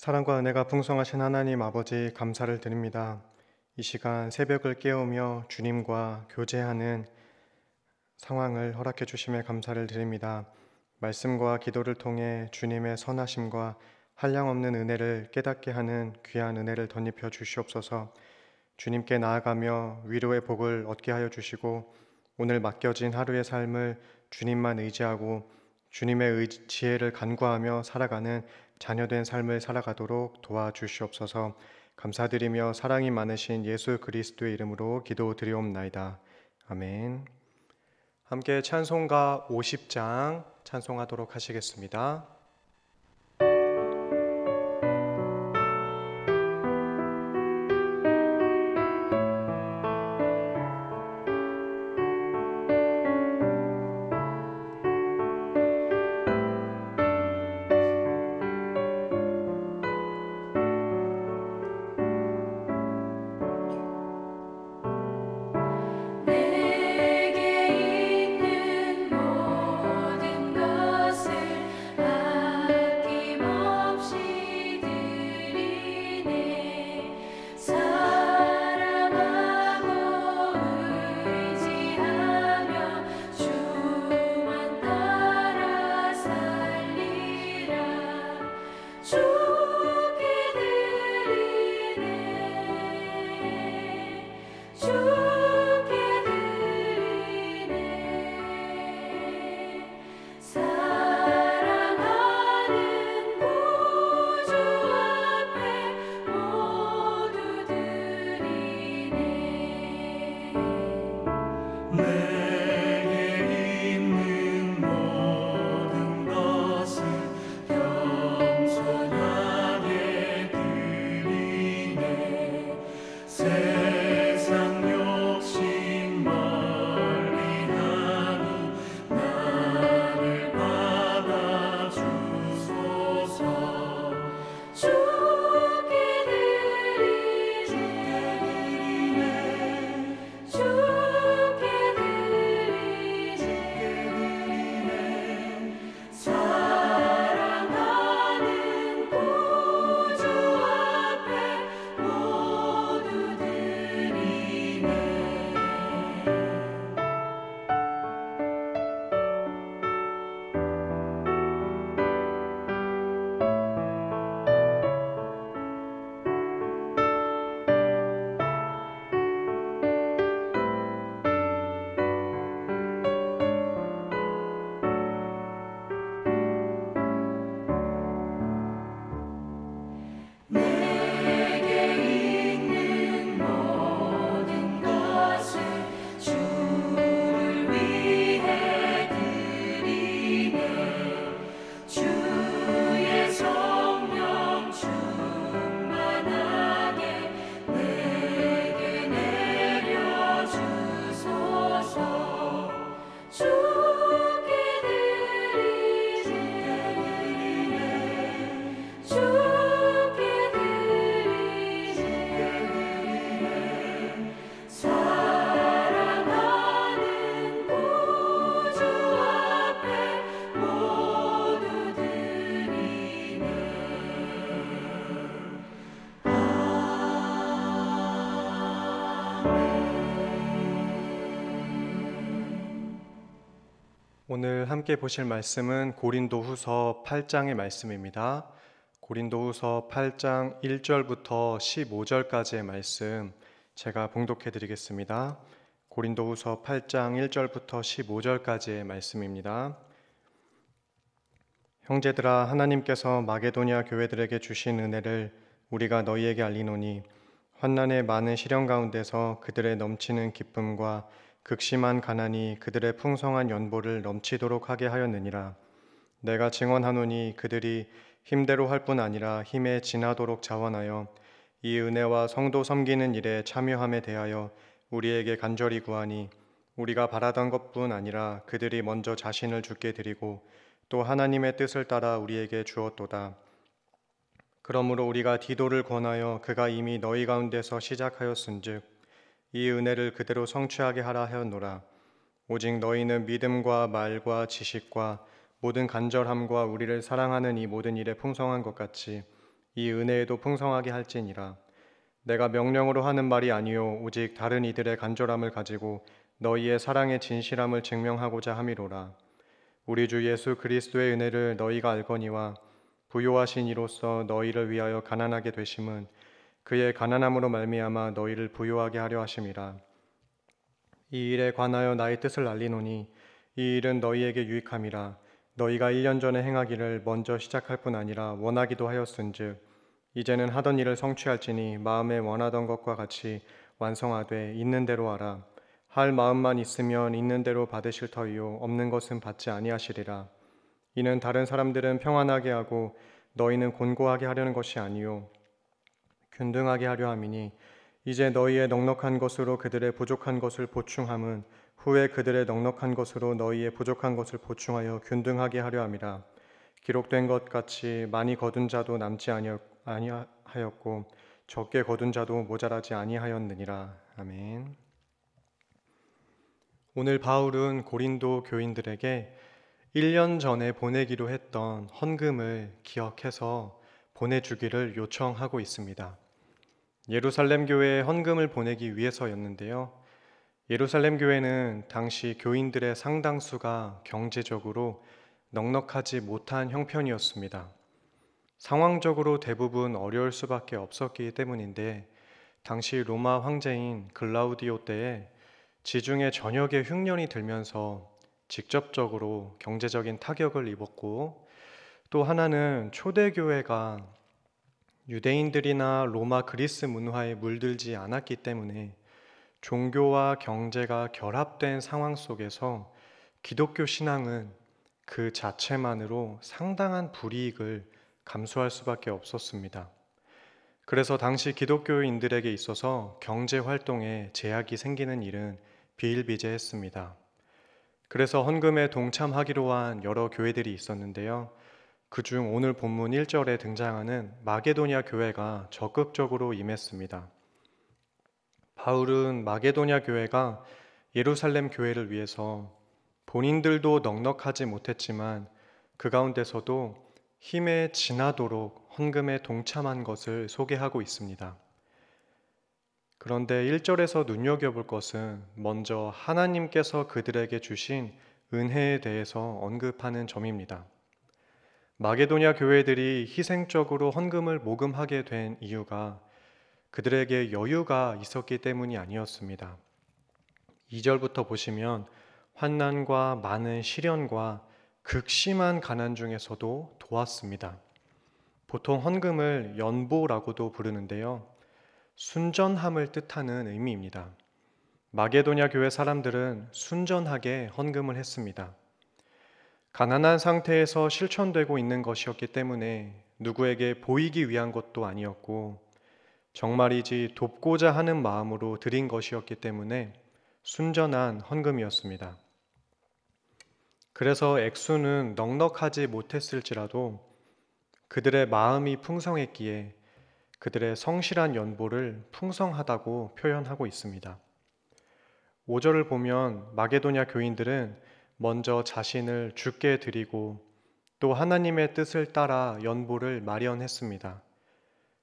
사랑과 은혜가 풍성하신 하나님 아버지 감사를 드립니다. 이 시간 새벽을 깨우며 주님과 교제하는 상황을 허락해 주심에 감사를 드립니다. 말씀과 기도를 통해 주님의 선하심과 한량없는 은혜를 깨닫게 하는 귀한 은혜를 덧입혀 주시옵소서. 주님께 나아가며 위로의 복을 얻게 하여 주시고 오늘 맡겨진 하루의 삶을 주님만 의지하고 주님의 지혜를 간구하며 살아가는 자녀된 삶을 살아가도록 도와주시옵소서. 감사드리며 사랑이 많으신 예수 그리스도의 이름으로 기도드리옵나이다. 아멘. 함께 찬송가 50장 찬송하도록 하시겠습니다. 오늘 함께 보실 말씀은 고린도후서 8장의 말씀입니다. 고린도후서 8장 1절부터 15절까지의 말씀 제가 봉독해 드리겠습니다. 고린도후서 8장 1절부터 15절까지의 말씀입니다. 형제들아, 하나님께서 마게도냐 교회들에게 주신 은혜를 우리가 너희에게 알리노니 환난의 많은 시련 가운데서 그들의 넘치는 기쁨과 극심한 가난이 그들의 풍성한 연보를 넘치도록 하게 하였느니라. 내가 증언하노니 그들이 힘대로 할 뿐 아니라 힘에 지나도록 자원하여 이 은혜와 성도 섬기는 일에 참여함에 대하여 우리에게 간절히 구하니 우리가 바라던 것뿐 아니라 그들이 먼저 자신을 주께 드리고 또 하나님의 뜻을 따라 우리에게 주었도다. 그러므로 우리가 디도를 권하여 그가 이미 너희 가운데서 시작하였은즉 이 은혜를 그대로 성취하게 하라 하였노라. 오직 너희는 믿음과 말과 지식과 모든 간절함과 우리를 사랑하는 이 모든 일에 풍성한 것 같이 이 은혜에도 풍성하게 할지니라. 내가 명령으로 하는 말이 아니요 오직 다른 이들의 간절함을 가지고 너희의 사랑의 진실함을 증명하고자 함이로라. 우리 주 예수 그리스도의 은혜를 너희가 알거니와 부요하신 이로써 너희를 위하여 가난하게 되심은 그의 가난함으로 말미암아 너희를 부요하게 하려 하심이라. 이 일에 관하여 나의 뜻을 알리노니 이 일은 너희에게 유익함이라. 너희가 1년 전에 행하기를 먼저 시작할 뿐 아니라 원하기도 하였은즉 이제는 하던 일을 성취할지니 마음에 원하던 것과 같이 완성하되 있는 대로 하라. 할 마음만 있으면 있는 대로 받으실 터이요 없는 것은 받지 아니하시리라. 이는 다른 사람들은 평안하게 하고 너희는 곤고하게 하려는 것이 아니요 균등하게 하려 함이니 이제 너희의 넉넉한 것으로 그들의 부족한 것을 보충함은 후에 그들의 넉넉한 것으로 너희의 부족한 것을 보충하여 균등하게 하려 함이라. 기록된 것 같이 많이 거둔 자도 남지 아니하였고 적게 거둔 자도 모자라지 아니하였느니라. 아멘. 오늘 바울은 고린도 교인들에게 1년 전에 보내기로 했던 헌금을 기억해서 보내주기를 요청하고 있습니다. 예루살렘 교회에 헌금을 보내기 위해서였는데요. 예루살렘 교회는 당시 교인들의 상당수가 경제적으로 넉넉하지 못한 형편이었습니다. 상황적으로 대부분 어려울 수밖에 없었기 때문인데 당시 로마 황제인 글라우디오 때에 지중해 전역에 흉년이 들면서 직접적으로 경제적인 타격을 입었고 또 하나는 초대교회가 유대인들이나 로마 그리스 문화에 물들지 않았기 때문에 종교와 경제가 결합된 상황 속에서 기독교 신앙은 그 자체만으로 상당한 불이익을 감수할 수밖에 없었습니다. 그래서 당시 기독교인들에게 있어서 경제 활동에 제약이 생기는 일은 비일비재했습니다. 그래서 헌금에 동참하기로 한 여러 교회들이 있었는데요. 그중 오늘 본문 1절에 등장하는 마게도냐 교회가 적극적으로 임했습니다. 바울은 마게도냐 교회가 예루살렘 교회를 위해서 본인들도 넉넉하지 못했지만 그 가운데서도 힘에 지나도록 헌금에 동참한 것을 소개하고 있습니다. 그런데 1절에서 눈여겨볼 것은 먼저 하나님께서 그들에게 주신 은혜에 대해서 언급하는 점입니다. 마게도냐 교회들이 희생적으로 헌금을 모금하게 된 이유가 그들에게 여유가 있었기 때문이 아니었습니다. 2절부터 보시면 환난과 많은 시련과 극심한 가난 중에서도 도왔습니다. 보통 헌금을 연보라고도 부르는데요. 순전함을 뜻하는 의미입니다. 마게도냐 교회 사람들은 순전하게 헌금을 했습니다. 가난한 상태에서 실천되고 있는 것이었기 때문에 누구에게 보이기 위한 것도 아니었고 정말이지 돕고자 하는 마음으로 드린 것이었기 때문에 순전한 헌금이었습니다. 그래서 액수는 넉넉하지 못했을지라도 그들의 마음이 풍성했기에 그들의 성실한 연보를 풍성하다고 표현하고 있습니다. 5절을 보면 마게도냐 교인들은 먼저 자신을 주께 드리고 또 하나님의 뜻을 따라 연보를 마련했습니다.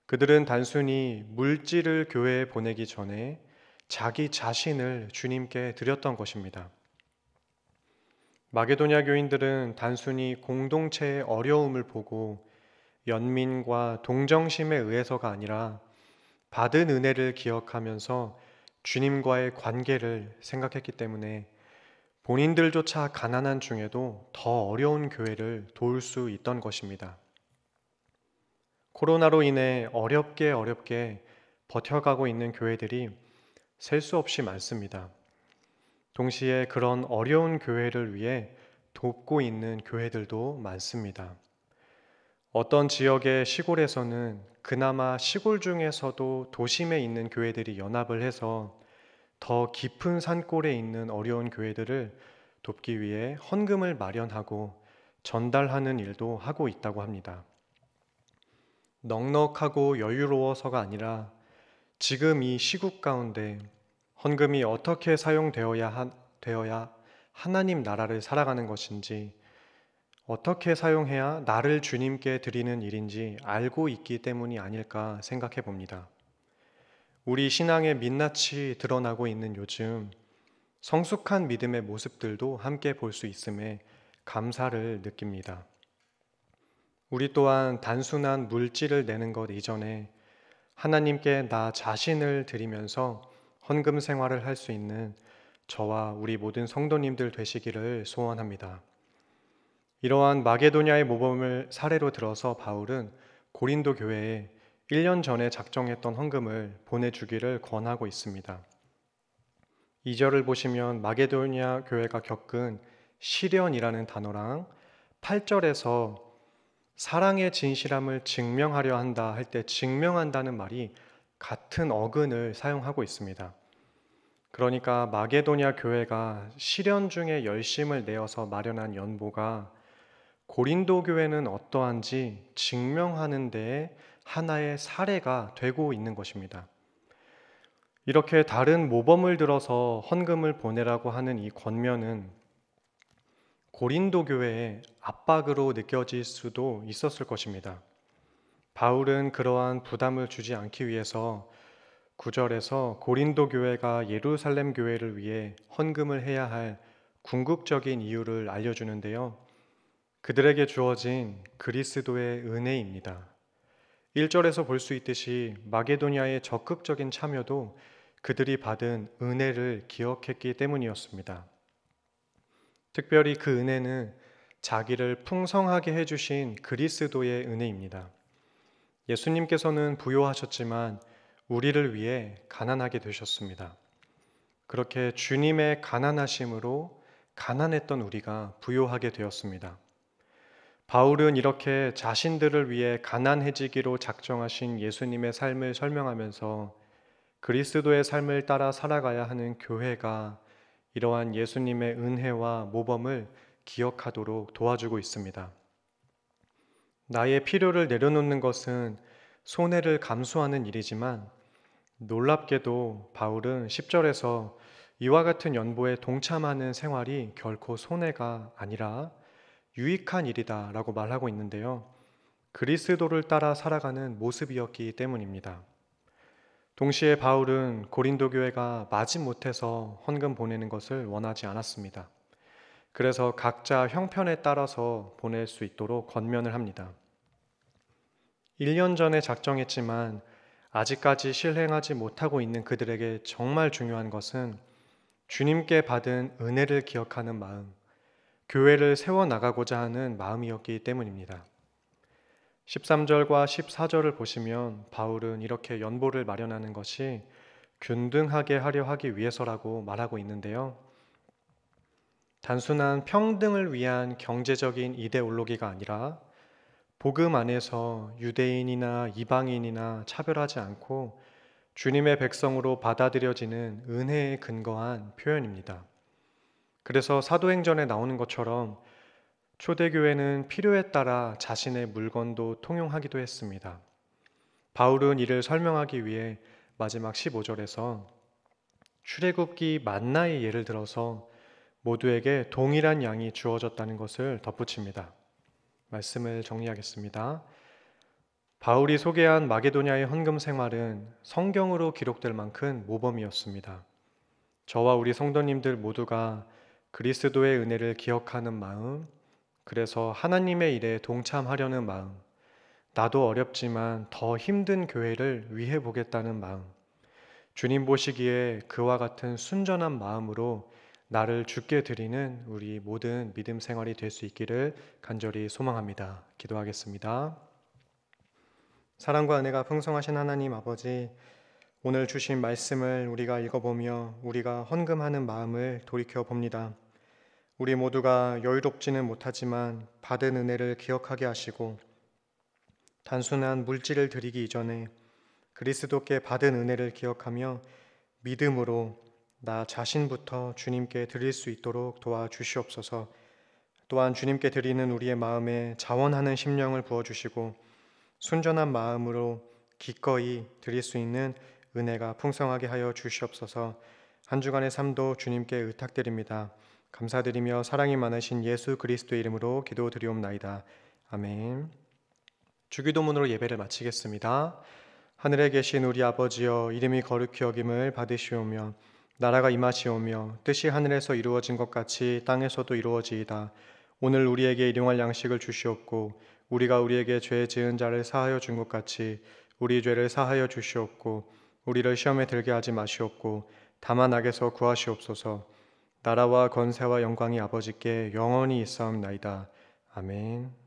그들은 단순히 물질을 교회에 보내기 전에 자기 자신을 주님께 드렸던 것입니다. 마게도냐 교인들은 단순히 공동체의 어려움을 보고 연민과 동정심에 의해서가 아니라 받은 은혜를 기억하면서 주님과의 관계를 생각했기 때문에 본인들조차 가난한 중에도 더 어려운 교회를 도울 수 있던 것입니다. 코로나로 인해 어렵게 버텨가고 있는 교회들이 셀 수 없이 많습니다. 동시에 그런 어려운 교회를 위해 돕고 있는 교회들도 많습니다. 어떤 지역의 시골에서는 그나마 시골 중에서도 도심에 있는 교회들이 연합을 해서 더 깊은 산골에 있는 어려운 교회들을 돕기 위해 헌금을 마련하고 전달하는 일도 하고 있다고 합니다. 넉넉하고 여유로워서가 아니라 지금 이 시국 가운데 헌금이 어떻게 사용되어야 하나님 나라를 살아가는 것인지, 어떻게 사용해야 나를 주님께 드리는 일인지 알고 있기 때문이 아닐까 생각해 봅니다. 우리 신앙의 민낯이 드러나고 있는 요즘 성숙한 믿음의 모습들도 함께 볼 수 있음에 감사를 느낍니다. 우리 또한 단순한 물질을 내는 것 이전에 하나님께 나 자신을 드리면서 헌금 생활을 할 수 있는 저와 우리 모든 성도님들 되시기를 소원합니다. 이러한 마게도냐의 모범을 사례로 들어서 바울은 고린도 교회에 1년 전에 작정했던 헌금을 보내주기를 권하고 있습니다. 2절을 보시면 마게도냐 교회가 겪은 시련이라는 단어랑 8절에서 사랑의 진실함을 증명하려 한다 할 때 증명한다는 말이 같은 어근을 사용하고 있습니다. 그러니까 마게도냐 교회가 시련 중에 열심을 내어서 마련한 연보가 고린도 교회는 어떠한지 증명하는 데에 하나의 사례가 되고 있는 것입니다. 이렇게 다른 모범을 들어서 헌금을 보내라고 하는 이 권면은 고린도 교회의 압박으로 느껴질 수도 있었을 것입니다. 바울은 그러한 부담을 주지 않기 위해서 9절에서 고린도 교회가 예루살렘 교회를 위해 헌금을 해야 할 궁극적인 이유를 알려주는데요. 그들에게 주어진 그리스도의 은혜입니다. 1절에서 볼 수 있듯이 마게도냐의 적극적인 참여도 그들이 받은 은혜를 기억했기 때문이었습니다. 특별히 그 은혜는 자기를 풍성하게 해주신 그리스도의 은혜입니다. 예수님께서는 부요하셨지만 우리를 위해 가난하게 되셨습니다. 그렇게 주님의 가난하심으로 가난했던 우리가 부요하게 되었습니다. 바울은 이렇게 자신들을 위해 가난해지기로 작정하신 예수님의 삶을 설명하면서 그리스도의 삶을 따라 살아가야 하는 교회가 이러한 예수님의 은혜와 모범을 기억하도록 도와주고 있습니다. 나의 필요를 내려놓는 것은 손해를 감수하는 일이지만 놀랍게도 바울은 10절에서 이와 같은 연보에 동참하는 생활이 결코 손해가 아니라 유익한 일이다 라고 말하고 있는데요. 그리스도를 따라 살아가는 모습이었기 때문입니다. 동시에 바울은 고린도 교회가 마지못해서 헌금 보내는 것을 원하지 않았습니다. 그래서 각자 형편에 따라서 보낼 수 있도록 권면을 합니다. 1년 전에 작정했지만 아직까지 실행하지 못하고 있는 그들에게 정말 중요한 것은 주님께 받은 은혜를 기억하는 마음, 교회를 세워나가고자 하는 마음이었기 때문입니다. 13절과 14절을 보시면 바울은 이렇게 연보를 마련하는 것이 균등하게 하려 하기 위해서라고 말하고 있는데요. 단순한 평등을 위한 경제적인 이데올로기가 아니라 복음 안에서 유대인이나 이방인이나 차별하지 않고 주님의 백성으로 받아들여지는 은혜에 근거한 표현입니다. 그래서 사도행전에 나오는 것처럼 초대교회는 필요에 따라 자신의 물건도 통용하기도 했습니다. 바울은 이를 설명하기 위해 마지막 15절에서 출애굽기 만나의 예를 들어서 모두에게 동일한 양이 주어졌다는 것을 덧붙입니다. 말씀을 정리하겠습니다. 바울이 소개한 마게도냐의 헌금 생활은 성경으로 기록될 만큼 모범이었습니다. 저와 우리 성도님들 모두가 그리스도의 은혜를 기억하는 마음, 그래서 하나님의 일에 동참하려는 마음, 나도 어렵지만 더 힘든 교회를 위해 보겠다는 마음, 주님 보시기에 그와 같은 순전한 마음으로 나를 주께 드리는 우리 모든 믿음 생활이 될 수 있기를 간절히 소망합니다. 기도하겠습니다. 사랑과 은혜가 풍성하신 하나님 아버지, 오늘 주신 말씀을 우리가 읽어보며 우리가 헌금하는 마음을 돌이켜 봅니다. 우리 모두가 여유롭지는 못하지만 받은 은혜를 기억하게 하시고 단순한 물질을 드리기 이전에 그리스도께 받은 은혜를 기억하며 믿음으로 나 자신부터 주님께 드릴 수 있도록 도와주시옵소서. 또한 주님께 드리는 우리의 마음에 자원하는 심령을 부어주시고 순전한 마음으로 기꺼이 드릴 수 있는 은혜가 풍성하게 하여 주시옵소서. 한 주간의 삶도 주님께 의탁드립니다. 감사드리며 사랑이 많으신 예수 그리스도의 이름으로 기도드리옵나이다. 아멘. 주기도문으로 예배를 마치겠습니다. 하늘에 계신 우리 아버지여, 이름이 거룩히 여김을 받으시오며 나라가 임하시오며 뜻이 하늘에서 이루어진 것 같이 땅에서도 이루어지이다. 오늘 우리에게 일용할 양식을 주시옵고 우리가 우리에게 죄 지은 자를 사하여 준 것 같이 우리 죄를 사하여 주시옵고 우리를 시험에 들게 하지 마시옵고 다만 악에서 구하시옵소서. 나라와 권세와 영광이 아버지께 영원히 있사옵나이다. 아멘.